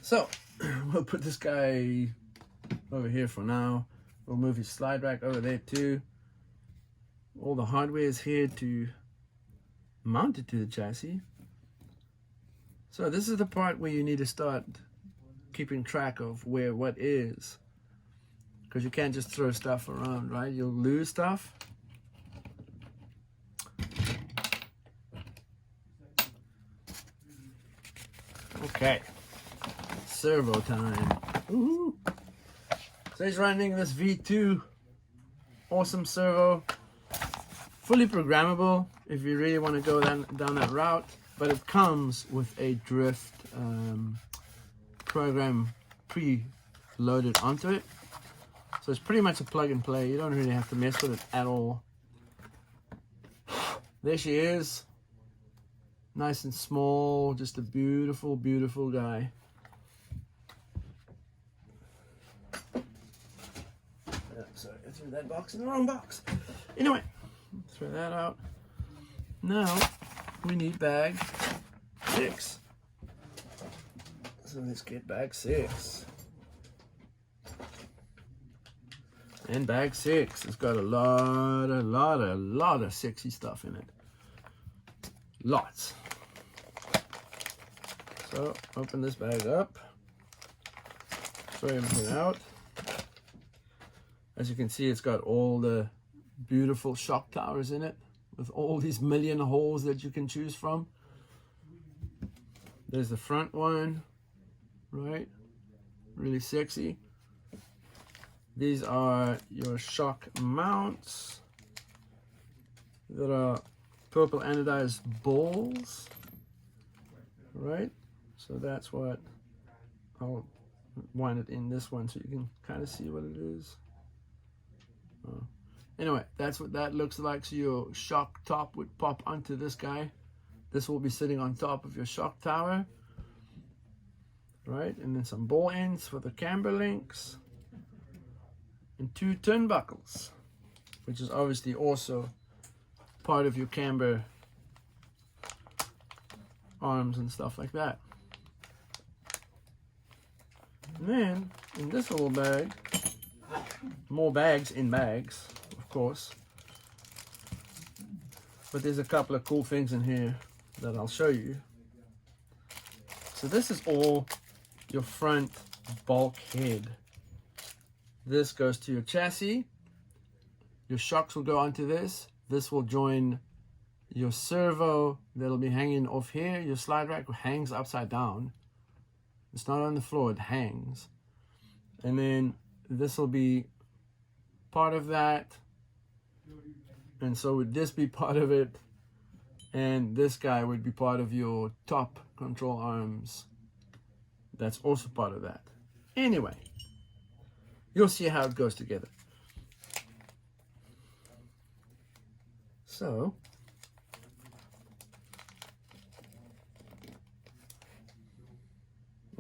So we'll put this guy over here for now. We'll move his slide rack over there too. All the hardware is here to mount it to the chassis. So this is the part where you need to start keeping track of where what is, because you can't just throw stuff around, right? You'll lose stuff. Okay, servo time. Woohoo! So he's running this V2, awesome servo, fully programmable if you really want to go down that route, but it comes with a drift program pre-loaded onto it. So it's pretty much a plug and play. You don't really have to mess with it at all. There she is. Nice and small, just a beautiful, beautiful guy. Sorry, I threw that box in the wrong box. Anyway, throw that out. Now, we need bag 6. So let's get bag 6. And bag 6 has got a lot of sexy stuff in it. Lots. So open this bag up, throw everything out. As you can see, it's got all the beautiful shock towers in it with all these million holes that you can choose from. There's the front one, right? Really sexy. These are your shock mounts that are purple anodized balls, right? So that's what I'll wind it in this one so you can kind of see what it is. Anyway, that's what that looks like. So your shock top would pop onto this guy. This will be sitting on top of your shock tower, right? And then some ball ends for the camber links and 2 turnbuckles, which is obviously also part of your camber arms and stuff like that. And then in this little bag, more bags in bags, of course, but there's a couple of cool things in here that I'll show you. So this is all your front bulkhead. This goes to your chassis. Your shocks will go onto this. This will join your servo that'll be hanging off here. Your slide rack hangs upside down. It's not on the floor, it hangs. And then this will be part of that. And so would this be part of it? And this guy would be part of your top control arms. That's also part of that. Anyway, you'll see how it goes together. So,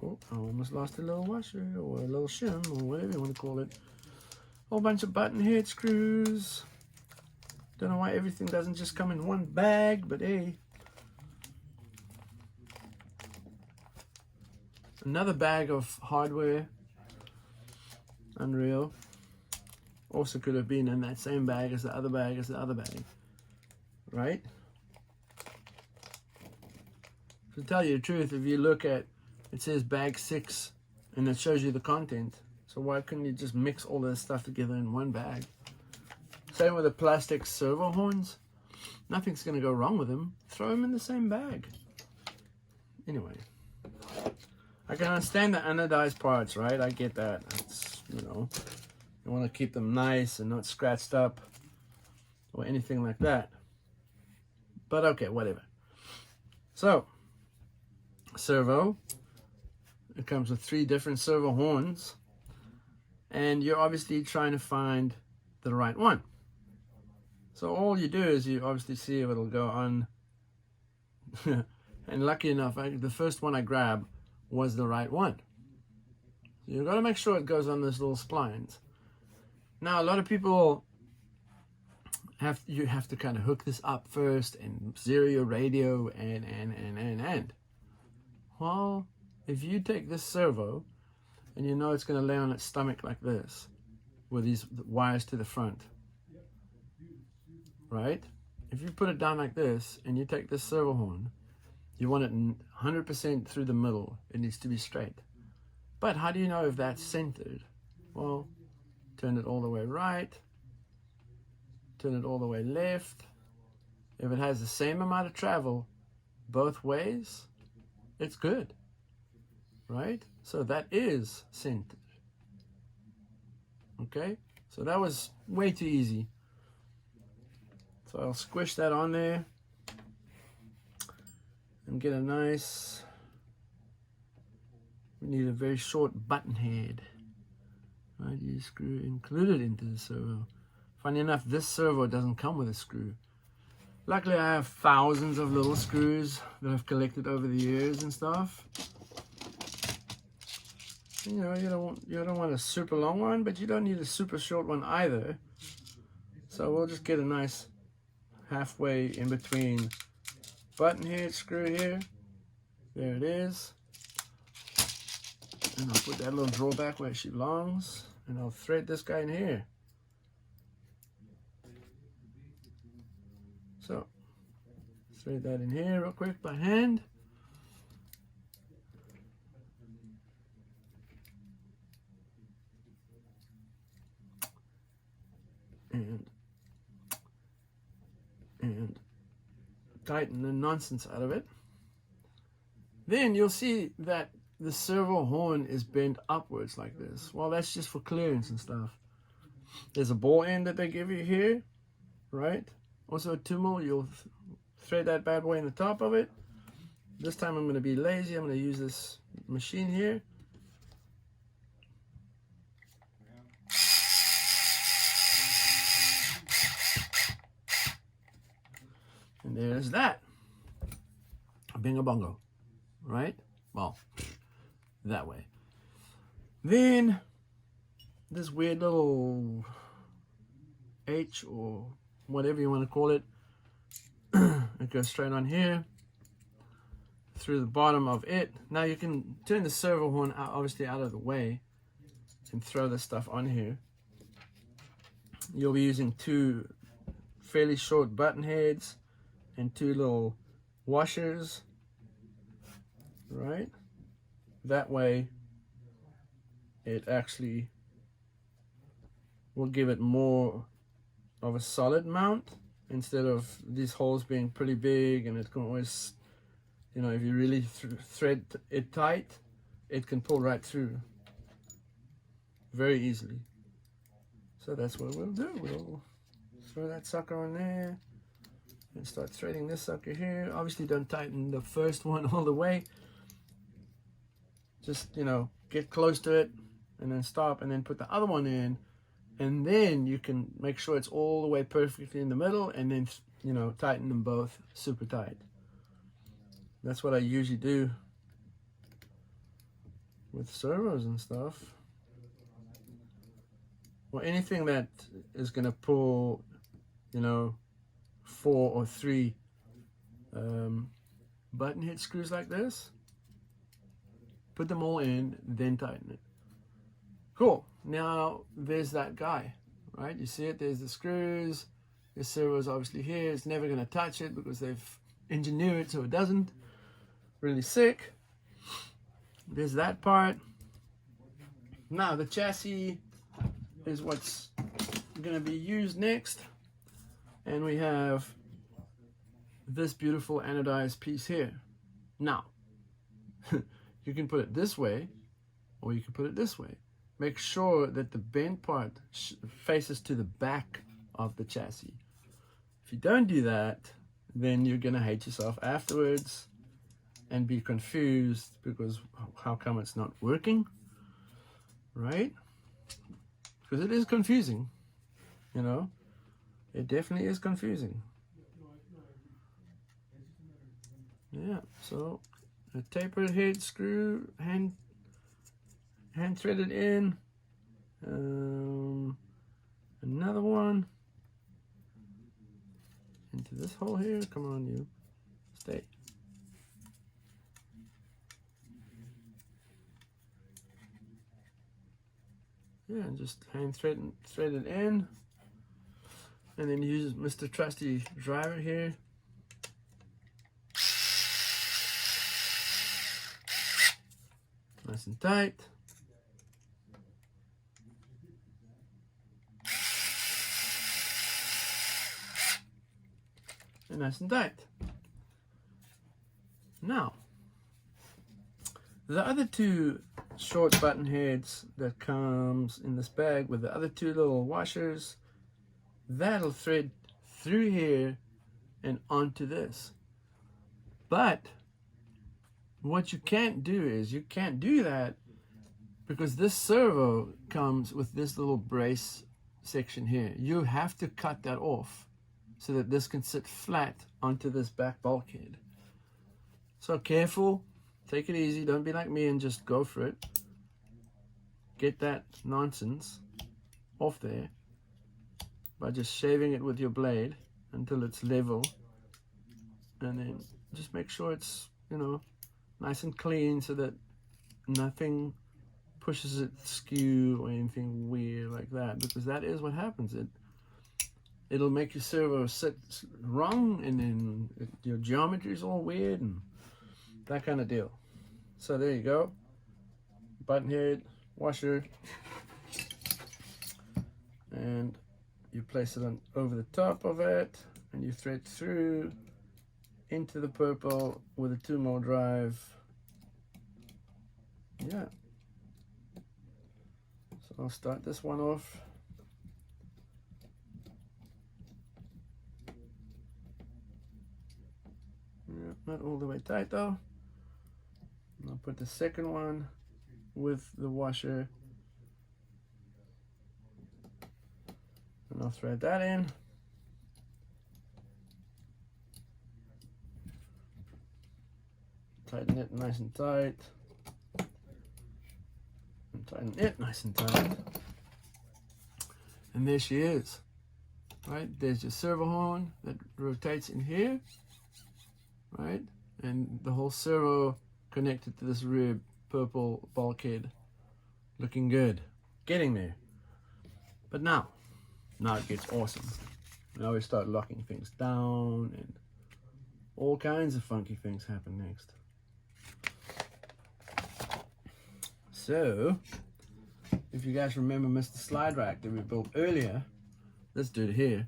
oh, I almost lost a little washer or a little shim or whatever you want to call it. Whole bunch of button head screws. Don't know why everything doesn't just come in one bag, but hey. Another bag of hardware. Unreal. Also could have been in that same bag as the other bag as the other bag. Right? To tell you the truth, if you look at, it says bag 6 and it shows you the content. So why couldn't you just mix all this stuff together in one bag? Same with the plastic servo horns. Nothing's going to go wrong with them. Throw them in the same bag. Anyway, I can understand the anodized parts, right? I get that. It's, you know, you want to keep them nice and not scratched up or anything like that. But okay, whatever. So, servo. It comes with 3 different servo horns. And you're obviously trying to find the right one. So all you do is you obviously see if it'll go on. And lucky enough, the first one I grabbed was the right one. So you've got to make sure it goes on this little splines. Now a lot of people you have to kind of hook this up first and zero your radio and. Well, if you take this servo and you know it's going to lay on its stomach like this with these wires to the front, right? If you put it down like this and you take this servo horn, you want it 100% through the middle. It needs to be straight. But how do you know if that's centered? Well, turn it all the way right, turn it all the way left. If it has the same amount of travel both ways, it's good, right? So that is centered. Okay, so that was way too easy. So I'll squish that on there and get a nice, we need a very short button head. YD screw included into the servo. Funny enough, this servo doesn't come with a screw. Luckily, I have thousands of little screws that I've collected over the years and stuff. You know, you don't want a super long one, but you don't need a super short one either. So we'll just get a nice halfway in between button head screw here. There it is. And I'll put that little drawback where she belongs, and I'll thread this guy in here. So, thread that in here real quick by hand. And tighten the nonsense out of it. Then you'll see that the servo horn is bent upwards like this. Well, that's just for clearance and stuff. There's a ball end that they give you here, right? Also a 2mm, you'll thread that bad boy in the top of it. This time I'm going to be lazy. I'm going to use this machine here. And there's that. Bingo bongo, right? Well, that way. Then this weird little H or whatever you want to call it, it goes straight on here through the bottom of it. Now you can turn the servo horn out, obviously out of the way, and throw this stuff on here. You'll be using two fairly short button heads and two little washers, right? That way it actually will give it more of a solid mount instead of these holes being pretty big, and it can always, you know, if you really thread it tight, it can pull right through very easily. So that's what we'll do. We'll throw that sucker on there and start threading this sucker here. Obviously don't tighten the first one all the way. Just, you know, get close to it and then stop and then put the other one in, and then you can make sure it's all the way perfectly in the middle, and then, you know, tighten them both super tight. That's what I usually do with servos and stuff. Well, anything that is going to pull, you know, 4 or 3 button head screws like this, put them all in, then tighten it. Cool. Now there's that guy, right? You see it, there's the screws. The servo is obviously here. It's never going to touch it because they've engineered it so it doesn't. Really sick. There's that part. Now the chassis is what's going to be used next, and we have this beautiful anodized piece here. Now you can put it this way or you can put it this way. Make sure that the bent part faces to the back of the chassis. If you don't do that, then you're gonna hate yourself afterwards and be confused because how come it's not working, right? Because it is confusing, you know, it definitely is confusing. Yeah, so a tapered head screw, hand threaded in, another one into this hole here. Come on, you stay. Yeah, just hand thread it in, and then use Mr. Trusty driver here. Nice and tight. And nice and tight. Now, the other two short button heads that comes in this bag with the other two little washers, that'll thread through here and onto this. But what you can't do is, you can't do that because this servo comes with this little brace section here. You have to cut that off so that this can sit flat onto this back bulkhead. So careful, take it easy, don't be like me and just go for it. Get that nonsense off there by just shaving it with your blade until it's level, and then just make sure it's, you know, nice and clean so that nothing pushes it skew or anything weird like that, because that is what happens. It'll make your servo sit wrong, and then your geometry is all weird and that kind of deal. So there you go, button head, washer, and you place it on over the top of it, and you thread through into the purple with a 2mm drive. Yeah. So I'll start this one off. Yeah, not all the way tight though. And I'll put the second one with the washer, and I'll thread that in. Tighten it nice and tight. And tighten it nice and tight. And there she is. Right? There's your servo horn that rotates in here. Right? And the whole servo connected to this rear purple bulkhead. Looking good. Getting there. But now it gets awesome. Now we start locking things down, and all kinds of funky things happen next. So, if you guys remember Mr. Slide Rack that we built earlier, this dude here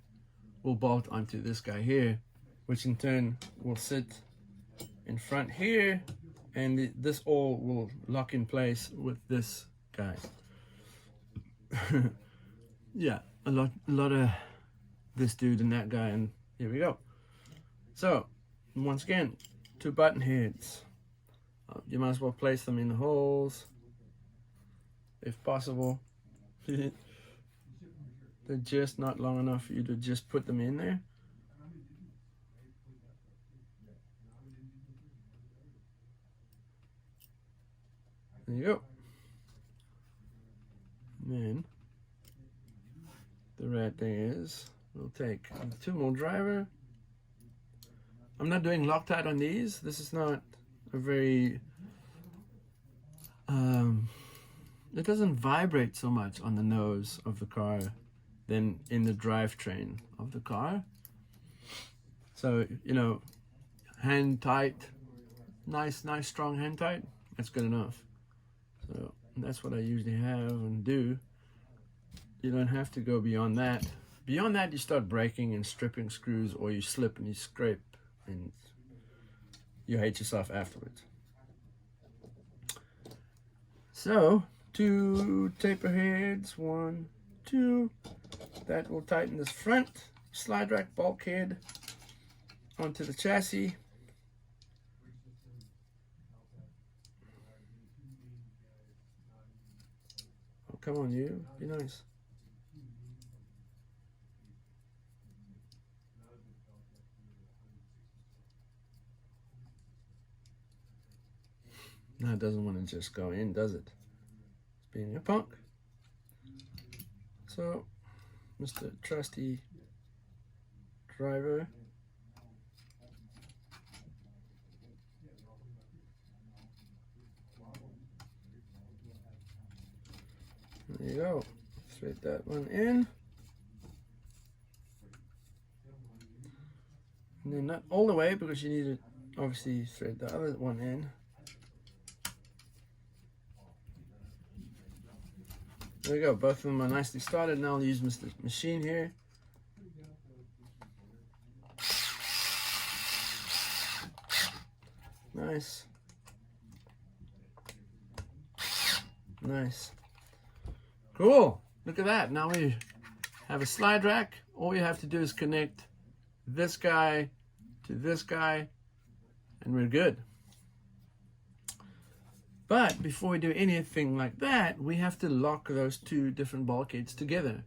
will bolt onto this guy here, which in turn will sit in front here, and this all will lock in place with this guy. Yeah, a lot of this dude and that guy, and here we go. So, once again, 2 button heads. You might as well place them in the holes if possible. They're just not long enough for you to just put them in there. There you go. And then the rad thing is, we'll take a 2mm driver. I'm not doing Loctite on these. This is not a very it doesn't vibrate so much on the nose of the car than in the drivetrain of the car. So, you know, hand tight, nice strong hand tight, that's good enough. So that's what I usually have and do. You don't have to go beyond that. Beyond that, you start breaking and stripping screws, or you slip and you scrape and you hate yourself afterwards. So 2 taper heads, 1, 2. That will tighten this front slide rack bulkhead onto the chassis. Oh, come on, you. Be nice. Now it doesn't want to just go in, does it? It's being a punk. So, Mr. Trusty driver. There you go. thread that one in. And then not all the way, because you need to obviously thread the other one in. There we go, both of them are nicely started. Now I'll use Mr. Machine here. Nice. Nice. Cool. Look at that. Now we have a slide rack. All we have to do is connect this guy to this guy, and we're good. But before we do anything like that, we have to lock those two different bulkheads together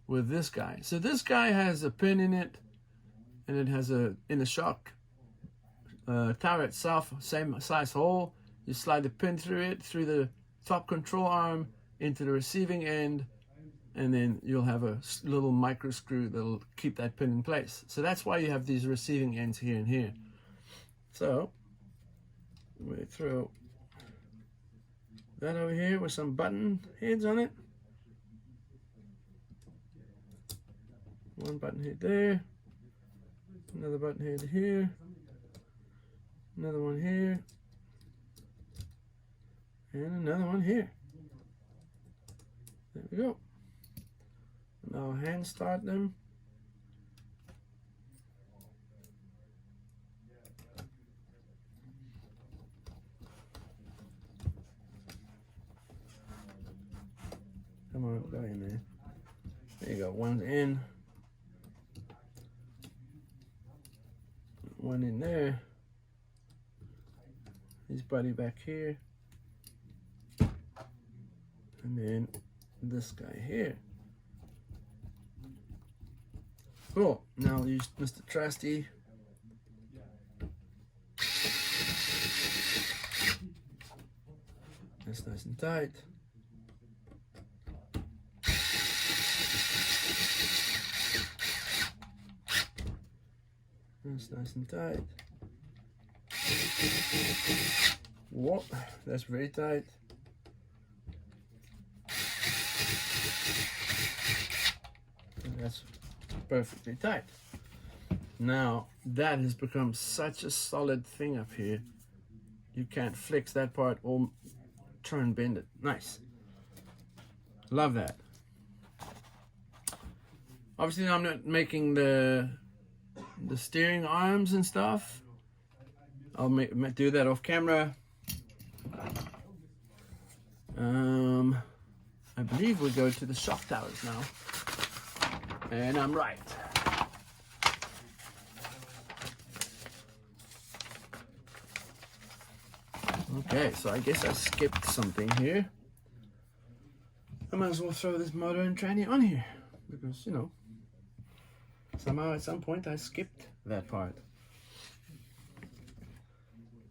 with this guy. So this guy has a pin in it, and it has a inner shock tower itself, same size hole. You slide the pin through it, through the top control arm into the receiving end, and then you'll have a little micro screw that'll keep that pin in place. So that's why you have these receiving ends here and here. So we throw that over here with some button heads on it. One button head there, another button head here, another one here, and another one here. There we go. Now hand start them. Come on, go in there. There you go, one's in. One in there. His buddy back here. And then this guy here. Cool. Now I'll use Mr. Trusty. That's nice and tight. That's nice and tight. Whoa, that's very tight. And that's perfectly tight. Now that has become such a solid thing up here. You can't flex that part or try and bend it. Nice. Love that. Obviously I'm not making the steering arms and stuff. I'll do that off camera. I believe we go to the shock towers now. And I'm right. Okay, so I guess I skipped something here. I might as well throw this motor and tranny on here, because, you know, somehow at some point I skipped that part.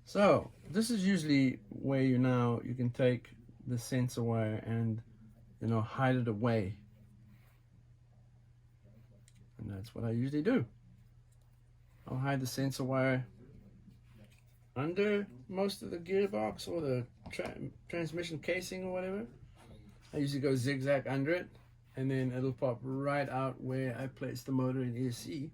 So this is usually where you can take the sensor wire and, you know, hide it away. And that's what I usually do. I'll hide the sensor wire under most of the gearbox or the transmission casing or whatever. I usually go zigzag under it, and then it'll pop right out where I place the motor in ESC.